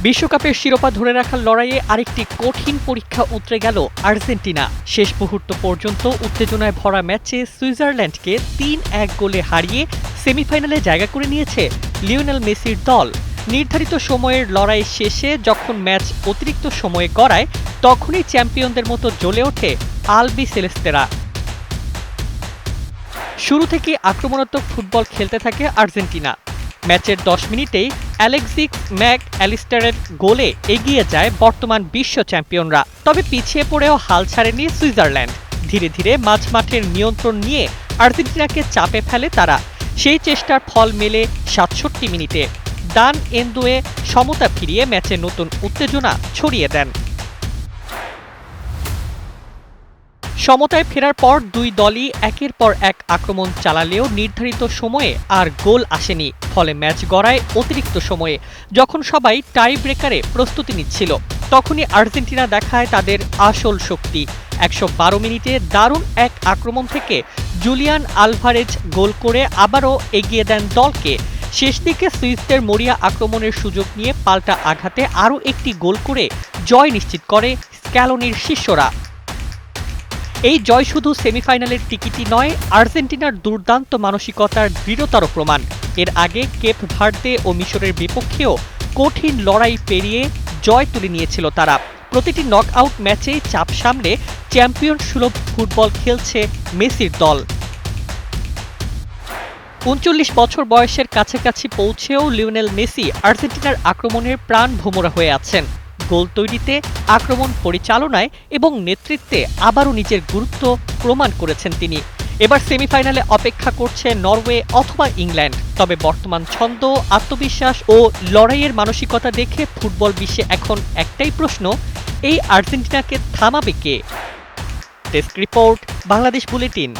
বিশ্বকাপের শিরোপা ধরে রাখার লড়াইয়ে আরেকটি কঠিন পরীক্ষা উতরে গেল আর্জেন্টিনা। শেষ মুহূর্ত পর্যন্ত উত্তেজনায় ভরা ম্যাচে সুইজারল্যান্ডকে ৩-১ গোলে হারিয়ে সেমিফাইনালে জায়গা করে নিয়েছে লিওনেল মেসির দল। নির্ধারিত সময়ের লড়াই শেষে যখন ম্যাচ অতিরিক্ত সময়ে গড়ায়, তখনই চ্যাম্পিয়নদের মতো জ্বলে ওঠে আলবি সেলেস্তেরা। শুরু থেকেই আক্রমণাত্মক ফুটবল খেলতে থাকে আর্জেন্টিনা। ম্যাচের ১০ মিনিটেই অ্যালেক্সিস ম্যাক অ্যালিস্টারের গোলে এগিয়ে যায় বর্তমান বিশ্ব চ্যাম্পিয়নরা। তবে পিছিয়ে পড়েও হাল ছাড়েনি সুইজারল্যান্ড। ধীরে ধীরে মাঝমাঠের নিয়ন্ত্রণ নিয়ে আর্জেন্টিনাকে চাপে ফেলে তারা। সেই চেষ্টার ফল মেলে ৬৭ মিনিটে। দান এন্দুয়ে সমতা ফিরিয়ে ম্যাচে নতুন উত্তেজনা ছড়িয়ে দেন। সমতায় ফেরার পর দুই দলই একের পর এক আক্রমণ চালালেও নির্ধারিত সময়ে আর গোল আসেনি। ফলে ম্যাচ গড়ায় অতিরিক্ত সময়ে। যখন সবাই টাই ব্রেকারে প্রস্তুতি নিচ্ছিল, তখনই আর্জেন্টিনা দেখায় তাদের আসল শক্তি। ১১২ মিনিটে দারুণ এক আক্রমণ থেকে জুলিয়ান আলভারেজ গোল করে আবারও এগিয়ে দেন দলকে। শেষ দিকে সুইসদের মরিয়া আক্রমণের সুযোগ নিয়ে পাল্টা আঘাতে আরও একটি গোল করে জয় নিশ্চিত করে স্ক্যালোনির শিষ্যরা। এই জয় শুধু সেমিফাইনালের টিকিটই নয়, আর্জেন্টিনার দুর্দান্ত মানসিকতার দৃঢ়তার প্রমাণ। এর আগে কেপ ভার্দে ও মিশরের বিপক্ষেও কঠিন লড়াই পেরিয়ে জয় তুলে নিয়েছিল তারা। প্রতিটি নকআউট ম্যাচেই চাপ সামলে চ্যাম্পিয়ন সুলভ ফুটবল খেলছে মেসির দল। ৩৯ বছর বয়সের কাছাকাছি পৌঁছেও লিওনেল মেসি আর্জেন্টিনার আক্রমণের প্রাণ ভোমরা হয়ে আছেন। গোল তৈরিতে, আক্রমণ পরিচালনায় এবং নেতৃত্বে আবারও নিজের গুরুত্ব প্রমাণ করেছেন তিনি। এবার সেমিফাইনালে অপেক্ষা করছে নরওয়ে অথবা ইংল্যান্ড। তবে বর্তমান ছন্দ, আত্মবিশ্বাস ও লড়াইয়ের মানসিকতা দেখে ফুটবল বিশ্বে এখন একটাই প্রশ্ন, এই আর্জেন্টিনাকে থামাবে কে? Desk report, Bangladesh bulletin.